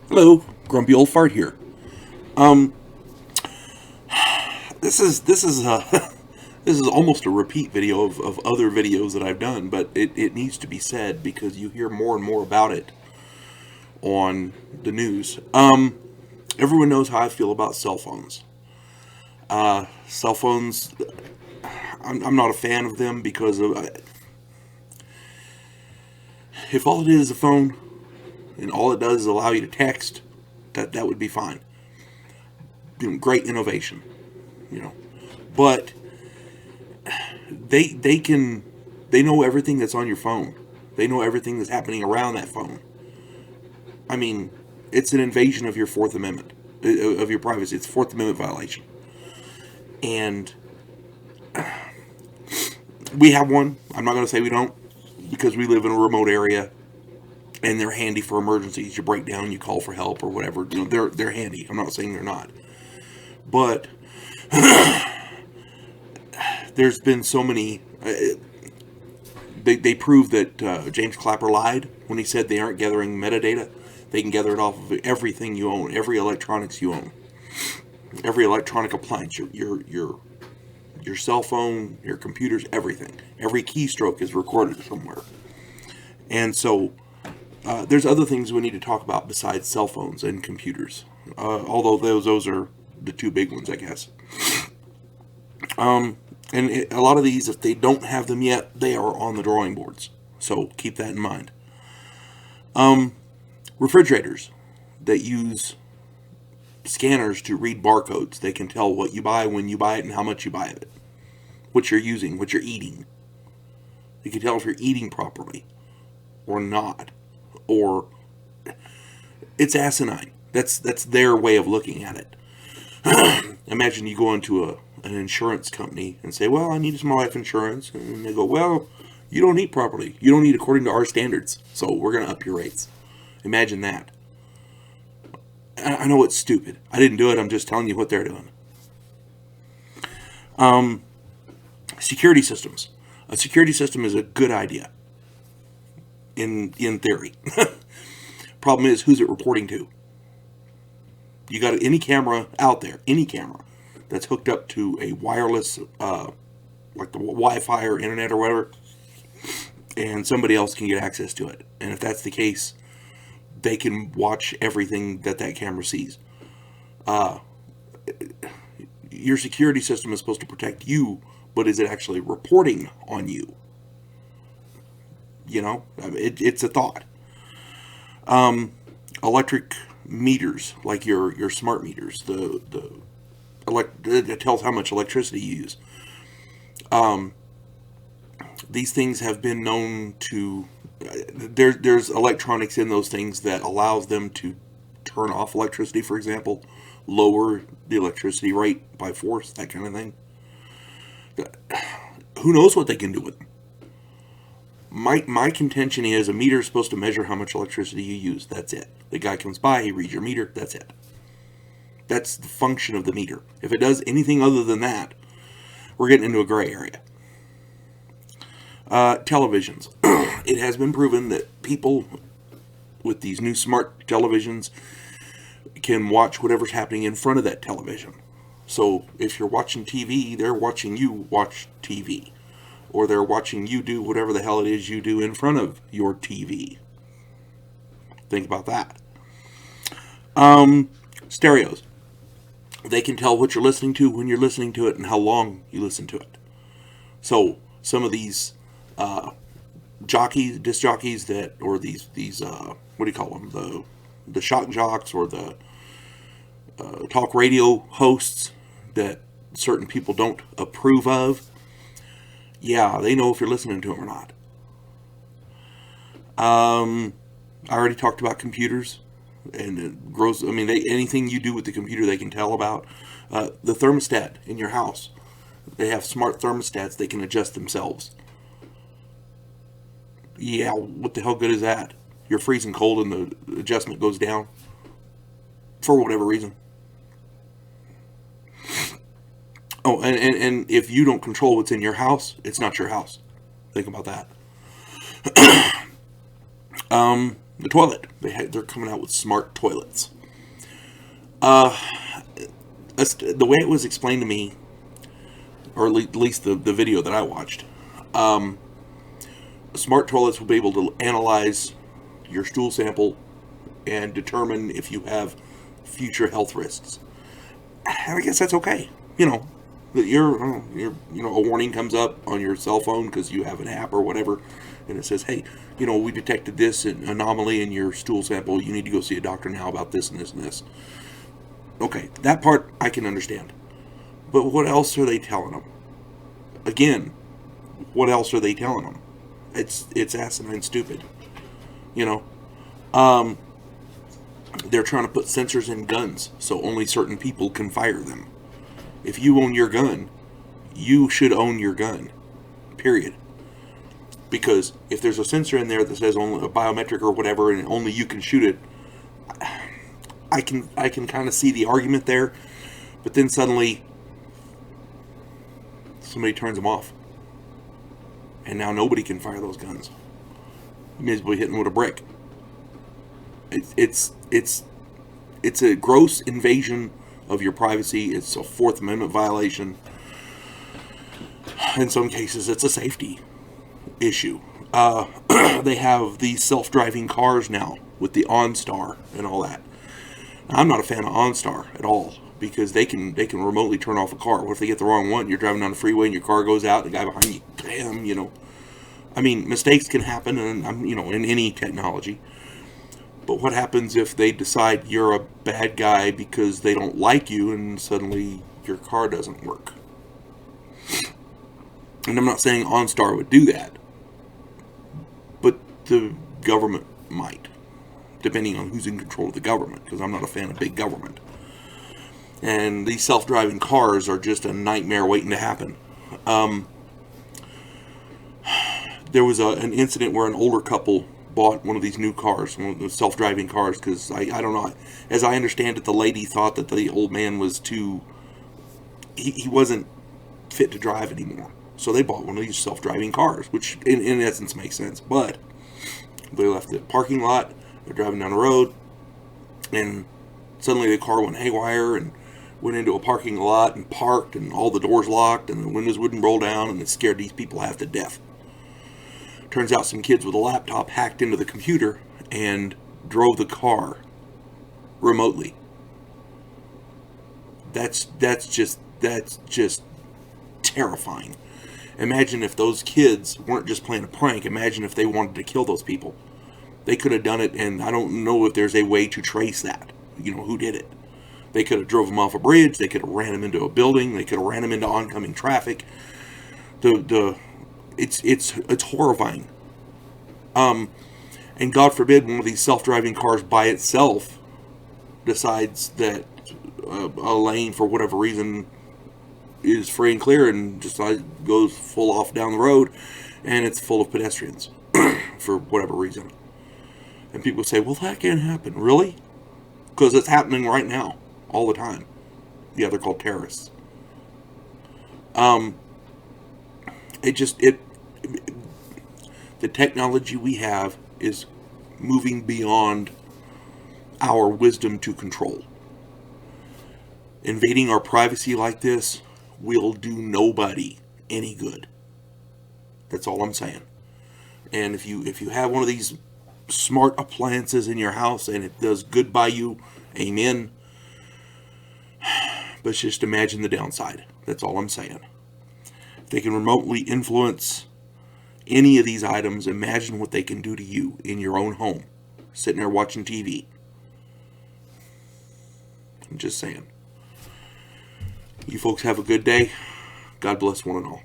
Hello, Grumpy Old Fart here. Um, this is this is almost a repeat video of other videos that I've done, but it needs to be said because you hear more and more about it on the news. Everyone knows how I feel about cell phones. Cell phones, I'm not a fan of them because if all it is a phone and all it does is allow you to text, that would be fine. Great innovation, you know. But they know everything that's on your phone. They know everything that's happening around that phone. I mean, it's an invasion of your Fourth Amendment, of your privacy. It's a Fourth Amendment violation, and we have one. I'm not going to say we don't, because we live in a remote area, and they're handy for emergencies. You break down, you call for help or whatever. They're handy. I'm not saying they're not, but there's been so many. They prove that James Clapper lied when he said they aren't gathering metadata. They can gather it off of everything you own, every electronics you own, every electronic appliance, your cell phone, your computers, everything. Every keystroke is recorded somewhere. And so there's other things we need to talk about besides cell phones and computers. Although those are the two big ones, I guess. A lot of these, if they don't have them yet, they are on the drawing boards. So keep that in mind. Refrigerators that use scanners to read barcodes. They can tell what you buy, when you buy it, and how much you buy of it. What you're using, what you're eating. They can tell if you're eating properly or not. Or it's asinine. That's their way of looking at it. Imagine you go into an insurance company and say, well, I need some life insurance. And they go, well, you don't eat properly. You don't eat according to our standards. So we're going to up your rates. Imagine that. I know it's stupid. I didn't do it. I'm just telling you what they're doing. Security systems. A security system is a good idea. In theory. Problem is, who's it reporting to? You got any camera out there, any camera that's hooked up to a wireless, like the Wi-Fi or internet or whatever, and somebody else can get access to it. And if that's the case, they can watch everything that camera sees. Your security system is supposed to protect you, but is it actually reporting on you? You know, it's a thought. Electric meters, like your smart meters, it tells how much electricity you use. These things have been known to. There's electronics in those things that allows them to turn off electricity, for example, lower the electricity rate by force, that kind of thing. Who knows what they can do with them? My contention is a meter is supposed to measure how much electricity you use. That's it. The guy comes by, he reads your meter, that's it. That's the function of the meter. If it does anything other than that, we're getting into a gray area. Televisions. It has been proven that people with these new smart televisions can watch whatever's happening in front of that television. So if you're watching TV, they're watching you watch TV. Or they're watching you do whatever the hell it is you do in front of your TV. Think about that. Stereos. They can tell what you're listening to, when you're listening to it, and how long you listen to it. So some of these disc jockeys or these what do you call them? The shock jocks or the talk radio hosts that certain people don't approve of. Yeah, they know if you're listening to them or not. I already talked about computers, and it grows. I mean, anything you do with the computer, they can tell about. The thermostat in your house, they have smart thermostats. They can adjust themselves. Yeah, what the hell good is that? You're freezing cold, and the adjustment goes down for whatever reason. Oh, and if you don't control what's in your house, it's not your house. Think about that. The toilet. They're coming out with smart toilets. The way it was explained to me, or at least the video that I watched, smart toilets will be able to analyze your stool sample and determine if you have future health risks. I guess that's okay. That a warning comes up on your cell phone because you have an app or whatever, and it says, hey, we detected this anomaly in your stool sample. You need to go see a doctor now about this and this and this. Okay, that part I can understand. But what else are they telling them? Again, what else are they telling them? It's asinine stupid. They're trying to put sensors in guns so only certain people can fire them. If you own your gun, you should own your gun. Period. Because if there's a sensor in there that says only a biometric or whatever and only you can shoot it, I can kind of see the argument there, but then suddenly somebody turns them off. And now nobody can fire those guns. You may as well be hitting with a brick. It's a gross invasion of your privacy. It's a Fourth Amendment violation. In some cases, it's a safety issue. They have these self-driving cars now with the OnStar and all that. Now, I'm not a fan of OnStar at all because they can remotely turn off a car. What if they get the wrong one? You're driving down the freeway and your car goes out. The guy behind you, bam, I mean, mistakes can happen, and in any technology. But what happens if they decide you're a bad guy because they don't like you and suddenly your car doesn't work? And I'm not saying OnStar would do that, but the government might, depending on who's in control of the government, because I'm not a fan of big government. And these self-driving cars are just a nightmare waiting to happen. There was an incident where an older couple bought one of these new cars, one of the self-driving cars, because I don't know, as I understand it, the lady thought that the old man was he wasn't fit to drive anymore. So they bought one of these self-driving cars, which in essence makes sense. But they left the parking lot, they're driving down the road, and suddenly the car went haywire and went into a parking lot and parked, and all the doors locked, and the windows wouldn't roll down, and it scared these people half to death. Turns out some kids with a laptop hacked into the computer and drove the car remotely. That's just terrifying. Imagine if those kids weren't just playing a prank. Imagine if they wanted to kill those people. They could have done it, and I don't know if there's a way to trace that. Who did it. They could have drove them off a bridge. They could have ran them into a building. They could have ran them into oncoming traffic. It's horrifying. And God forbid one of these self-driving cars by itself decides that a lane for whatever reason is free and clear and just goes full off down the road, and it's full of pedestrians for whatever reason. And people say, well, that can't happen. Really? Because it's happening right now, all the time. Yeah, they're called terrorists. The technology we have is moving beyond our wisdom to control. Invading our privacy like this will do nobody any good. That's all I'm saying. And if you have one of these smart appliances in your house and it does good by you, amen. But just imagine the downside. That's all I'm saying. If they can remotely influence any of these items, imagine what they can do to you in your own home, sitting there watching TV. I'm just saying. You folks have a good day. God bless one and all.